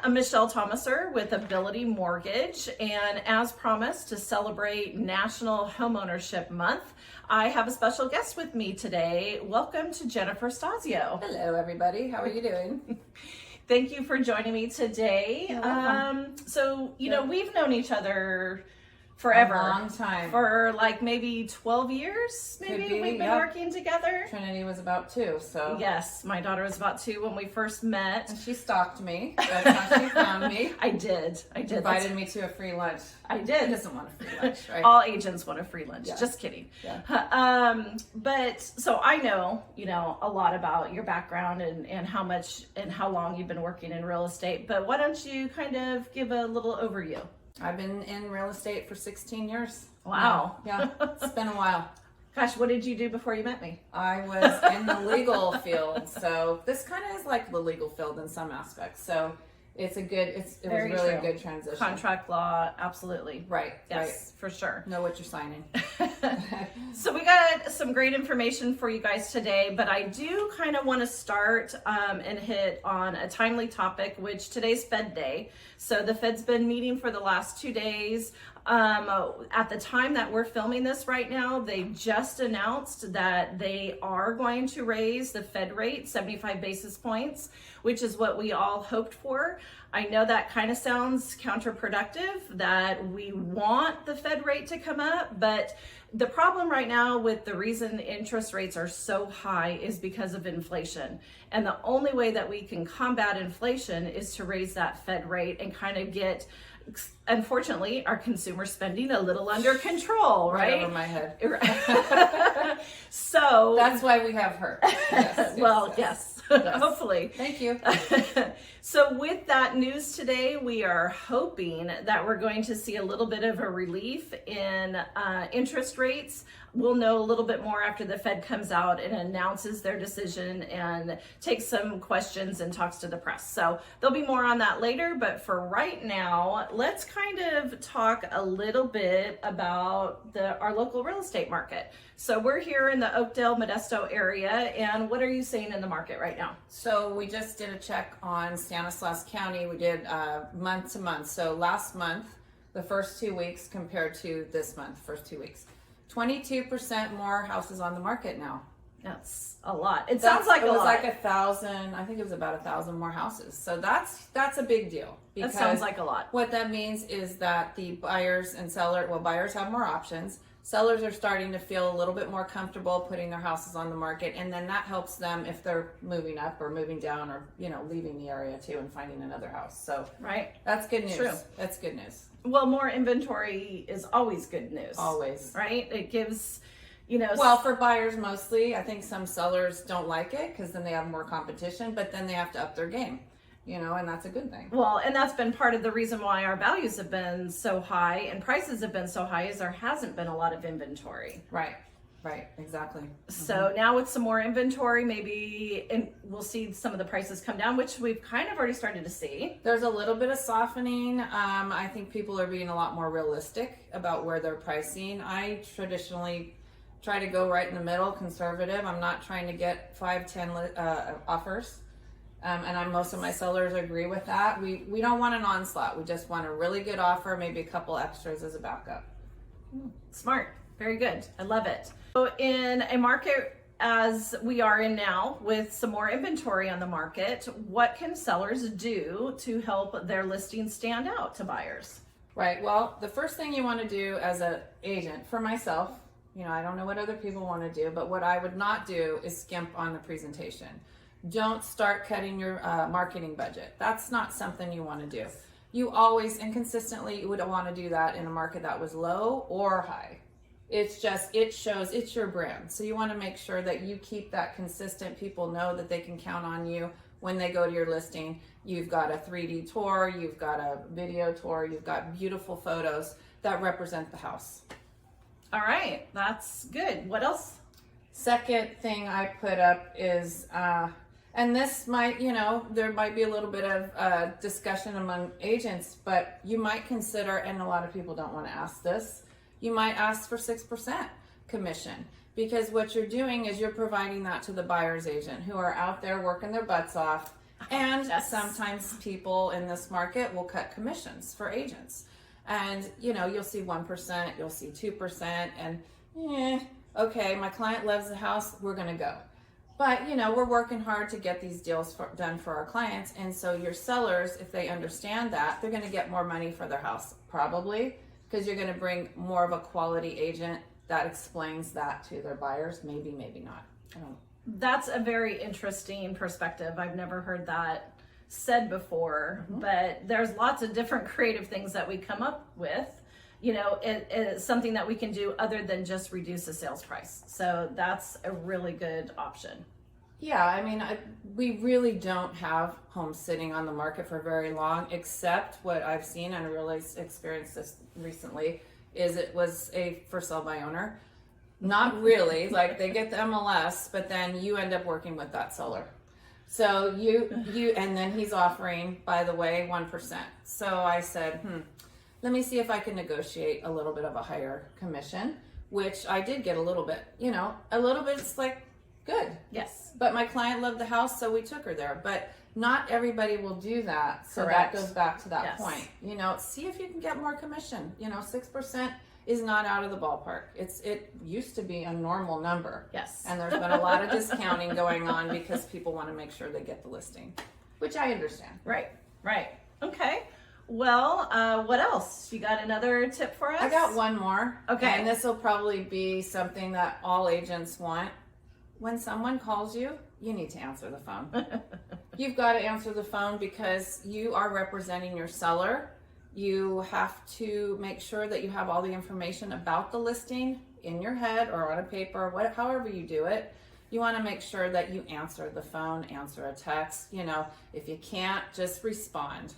I'm Michelle Thomaser with Ability Mortgage, and as promised, to celebrate National Homeownership Month, I have a special guest with me today. Welcome to Jennifer Stasio. Hello, everybody. How are you doing? Thank you for joining me today. You're welcome. We've known each other forever. A long time. For like maybe 12 years, maybe Could be, we've been yeah. working together. Trinity was about 2, so. Yes, my daughter was about 2 when we first met. And she stalked me. That's how she found me. I did. Invited me to a free lunch. I Who did. doesn't want a free lunch, right? All agents want a free lunch. Yeah. Just kidding. Yeah. But so I know, a lot about your background and how much and how long you've been working in real estate. But why don't you kind of give a little overview? I've been in real estate for 16 years. Wow. Yeah, it's been a while. Gosh, what did you do before you met me? I was in the legal field, so this kind of is like the legal field in some aspects. So it was Very really true. a good transition. Contract law, absolutely. Right. Yes, for sure. Know what you're signing. So we got some great information for you guys today, but I do kind of want to start and hit on a timely topic, which today's Fed Day. So the Fed's been meeting for the last 2 days. At the time that we're filming this right now, they just announced that they are going to raise the Fed rate 75 basis points, which is what we all hoped for. I know that kind of sounds counterproductive, that we want the Fed rate to come up, but the problem right now with the reason interest rates are so high is because of inflation. And the only way that we can combat inflation is to raise that Fed rate and kind of get, unfortunately, our consumer spending a little under control, right? Over my head. So that's why we have her. Yes, yes. Yes. Hopefully. Thank you. So with that news today, we are hoping that we're going to see a little bit of a relief in interest rates. We'll know a little bit more after the Fed comes out and announces their decision and takes some questions and talks to the press. So there'll be more on that later, but for right now, let's kind of talk a little bit about our local real estate market. So we're here in the Oakdale, Modesto area, and what are you seeing in the market right now? So we just did a check on Stanislaus County. We did month to month. So last month, the first 2 weeks compared to this month, first 2 weeks, 22% more houses on the market now. That's a lot. It sounds like a lot. It was like 1,000. I think it was about 1,000 more houses. So that's a big deal. That sounds like a lot. What that means is that the buyers and buyers have more options. Sellers are starting to feel a little bit more comfortable putting their houses on the market, and then that helps them if they're moving up or moving down or leaving the area too and finding another house. So right, that's good news. True. That's good news. Well, more inventory is always good news. Always. Right? It gives, Well, for buyers mostly. I think some sellers don't like it because then they have more competition, but then they have to up their game. And that's a good thing. Well, and that's been part of the reason why our values have been so high and prices have been so high is there hasn't been a lot of inventory. Right, exactly. So now with some more inventory, maybe we'll see some of the prices come down, which we've kind of already started to see. There's a little bit of softening. I think people are being a lot more realistic about where they're pricing. I traditionally try to go right in the middle, conservative. I'm not trying to get 5-10 offers. And most of my sellers agree with that. We don't want an onslaught. We just want a really good offer, maybe a couple extras as a backup. Smart. Very good. I love it. So in a market as we are in now with some more inventory on the market, what can sellers do to help their listing stand out to buyers? Right. Well, the first thing you want to do as an agent, for myself, I don't know what other people want to do, but what I would not do is skimp on the presentation. Don't start cutting your marketing budget. That's not something you want to do. You always and consistently would want to do that in a market that was low or high. It shows it's your brand. So you want to make sure that you keep that consistent. People know that they can count on you when they go to your listing. You've got a 3D tour, you've got a video tour, you've got beautiful photos that represent the house. All right, that's good. What else? Second thing I put up is, and this might, there might be a little bit of discussion among agents, but you might consider, and a lot of people don't want to ask this, you might ask for 6% commission, because what you're doing is you're providing that to the buyer's agent who are out there working their butts off, And Yes. sometimes people in this market will cut commissions for agents. And, you'll see 1%, you'll see 2%, and okay, my client loves the house, we're going to go. But, we're working hard to get these deals done for our clients. And so your sellers, if they understand that, they're going to get more money for their house, probably, because you're going to bring more of a quality agent that explains that to their buyers. Maybe, maybe not. I don't know. That's a very interesting perspective. I've never heard that said before, but there's lots of different creative things that we come up with. It's something that we can do other than just reduce the sales price. So that's a really good option. Yeah, I mean, we really don't have homes sitting on the market for very long, except what I've seen, and I really experienced this recently, is it was a for sale by owner. Not really, like they get the MLS, but then you end up working with that seller. So and then he's offering, by the way, 1%. So I said, let me see if I can negotiate a little bit of a higher commission, which I did get a little bit, a little bit. It's like, good. Yes. But my client loved the house, so we took her there. But not everybody will do that. So Correct. that goes back to that Yes. point. See if you can get more commission. 6% is not out of the ballpark. It used to be a normal number. Yes. And there's been a lot of discounting going on because people want to make sure they get the listing, which I understand. Right. Okay. Well, what else? You got another tip for us? I got one more. Okay. And this will probably be something that all agents want. When someone calls you, you need to answer the phone. You've got to answer the phone because you are representing your seller. You have to make sure that you have all the information about the listing in your head or on a paper, however you do it. You want to make sure that you answer the phone, answer a text. If you can't, just respond.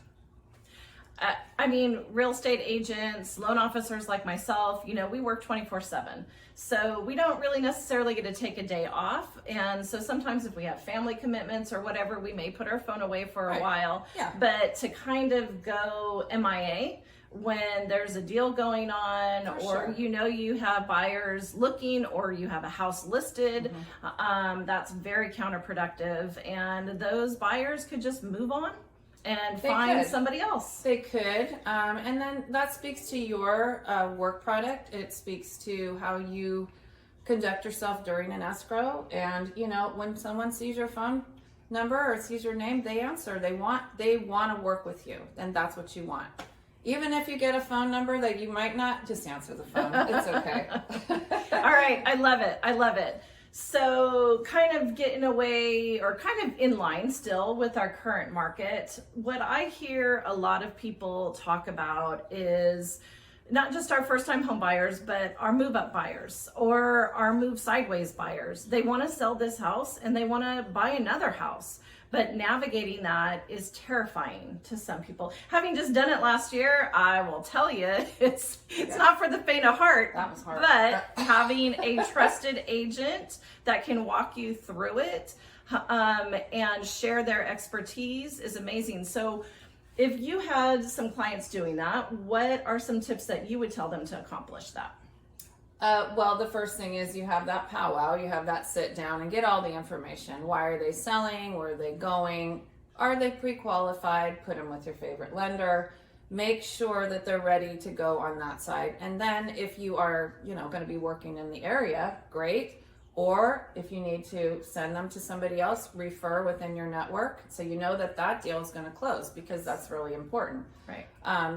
Real estate agents, loan officers like myself, we work 24/7. So we don't really necessarily get to take a day off. And so sometimes if we have family commitments or whatever, we may put our phone away for a while. Yeah. But to kind of go MIA when there's a deal going on, or you have buyers looking, or you have a house listed, that's very counterproductive. And those buyers could just move on and find somebody else. They could. And then that speaks to your work product. It speaks to how you conduct yourself during an escrow. And, when someone sees your phone number or sees your name, they answer. They want to work with you. And that's what you want. Even if you get a phone number that you might not, just answer the phone. It's okay. All right. I love it. So kind of getting away, or kind of in line still with our current market, what I hear a lot of people talk about is not just our first time home buyers, but our move up buyers or our move sideways buyers. They want to sell this house and they want to buy another house. But navigating that is terrifying to some people. Having just done it last year, I will tell you, it's not for the faint of heart. That was hard. But having a trusted agent that can walk you through it and share their expertise is amazing. So if you had some clients doing that, what are some tips that you would tell them to accomplish that? Well, the first thing is you have that powwow, you have that sit down and get all the information. Why are they selling? Where are they going? Are they pre-qualified? Put them with your favorite lender. Make sure that they're ready to go on that side. And then if you are, going to be working in the area, great. Or if you need to send them to somebody else, refer within your network so you know that deal is going to close, because that's really important. Right.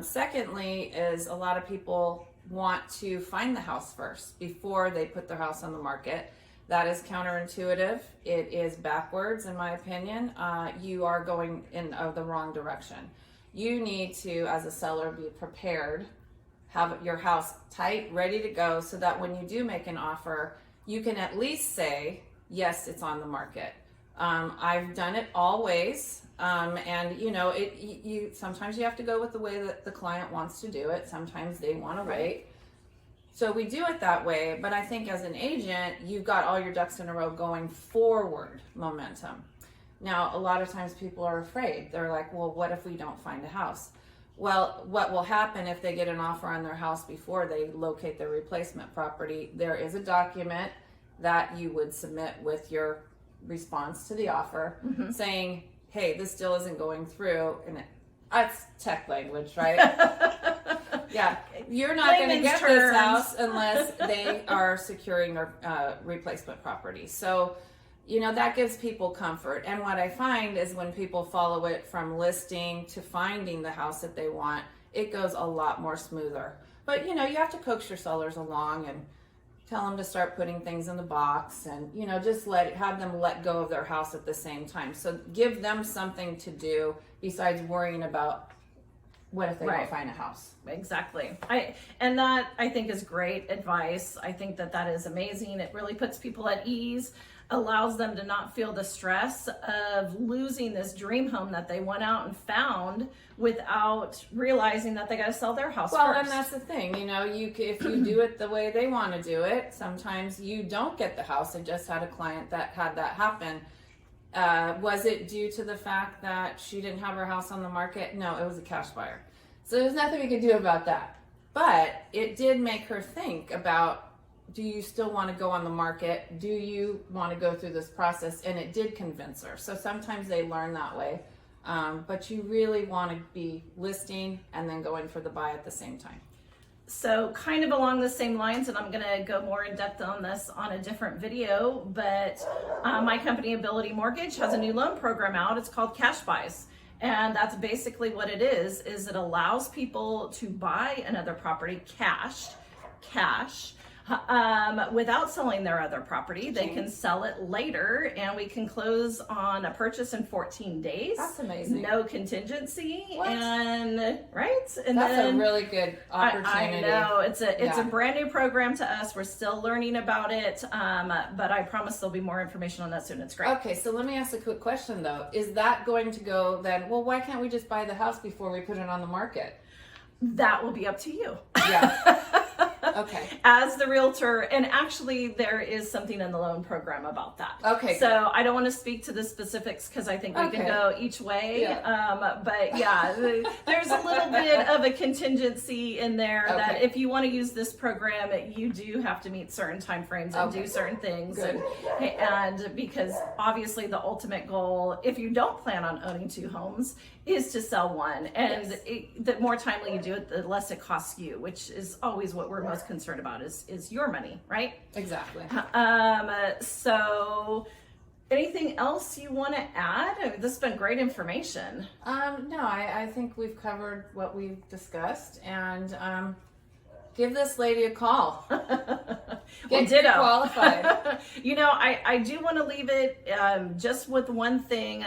Secondly is a lot of people want to find the house first before they put their house on the market. That is counterintuitive. It is backwards, in my opinion. You are going in the wrong direction. You need to, as a seller, be prepared, have your house tight, ready to go, so that when you do make an offer, you can at least say, yes, it's on the market. I've done it always. And you sometimes you have to go with the way that the client wants to do it. Sometimes they want to wait. So we do it that way. But I think as an agent, you've got all your ducks in a row going forward momentum. Now, a lot of times people are afraid. They're like, well, what if we don't find a house? Well, what will happen if they get an offer on their house before they locate their replacement property? There is a document that you would submit with your response to the offer saying, hey, this deal isn't going through, and that's tech language, right? Yeah, you're not going to Layman's get terms. this house unless they are securing their replacement property. So, that gives people comfort. And what I find is when people follow it from listing to finding the house that they want, it goes a lot more smoother. But, you have to coax your sellers along and tell them to start putting things in the box and, just have them let go of their house at the same time. So give them something to do besides worrying about what if they don't find a house. Exactly. I think is great advice. I think that is amazing. It really puts people at ease, allows them to not feel the stress of losing this dream home that they went out and found without realizing that they got to sell their house well, first. And that's the thing, if you do it the way they want to do it, sometimes you don't get the house. I just had a client that had that happen. Was it due to the fact that she didn't have her house on the market? No, it was a cash buyer. So there's nothing we could do about that. But it did make her think about, do you still want to go on the market? Do you want to go through this process? And it did convince her. So sometimes they learn that way. But you really want to be listing and then going for the buy at the same time. So kind of along the same lines, and I'm going to go more in depth on this on a different video, but my company Ability Mortgage has a new loan program out. It's called Cash Buys. And that's basically what it is it allows people to buy another property cash, without selling their other property. They can sell it later, and we can close on a purchase in 14 days. That's amazing. No contingency. What? And right? And that's then, a really good opportunity. I know. It's a brand new program to us. We're still learning about it. But I promise there'll be more information on that soon. It's great. Okay, so let me ask a quick question though. Is that going to go then, well, why can't we just buy the house before we put it on the market? That will be up to you. Yeah. Okay. As the realtor, and actually there is something in the loan program about that. Okay. So I don't want to speak to the specifics because I think we can go each way. Yeah. But yeah, there's a little bit of a contingency in there that if you want to use this program, you do have to meet certain timeframes and do certain things. And because obviously the ultimate goal, if you don't plan on owning two homes, is to sell one. And the more timely you do it, the less it costs you, which is always what we're most concerned about is your money, right? Exactly. So anything else you want to add? I mean, this has been great information. No, I think we've covered what we've discussed, and give this lady a call. Get ditto. Qualified. I do want to leave it just with one thing.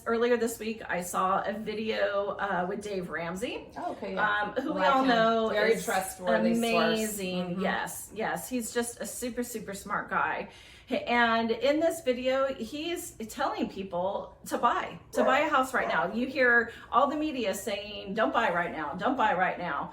Earlier this week, I saw a video with Dave Ramsey. Oh, okay. Who we all know very is trustworthy, amazing. Source. Yes, he's just a super, super smart guy. And in this video, he's telling people to buy a house right now. You hear all the media saying, don't buy right now, don't buy right now.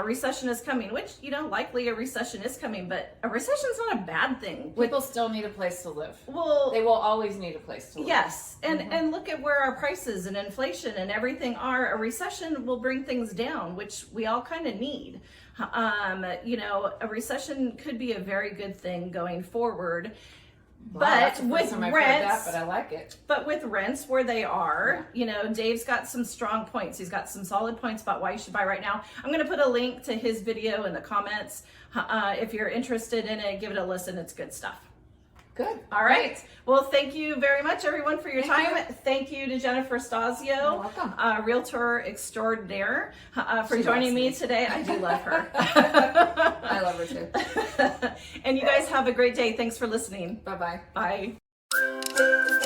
Recession is coming, which, likely a recession is coming, but a recession is not a bad thing. People still need a place to live. Well, they will always need a place to live. Yes, and look at where our prices and inflation and everything are. A recession will bring things down, which we all kind of need. A recession could be a very good thing going forward. But with rents, but I like it. But with rents where they are, Dave's got some strong points. He's got some solid points about why you should buy right now. I'm going to put a link to his video in the comments. If you're interested in it, give it a listen. It's good stuff. Good. All right. Great. Well, thank you very much, everyone, for your time. Thank you to Jennifer Stasio, You're welcome. Realtor extraordinaire, for joining me today. I do love her. I love her too. And you guys have a great day. Thanks for listening. Bye-bye. Bye.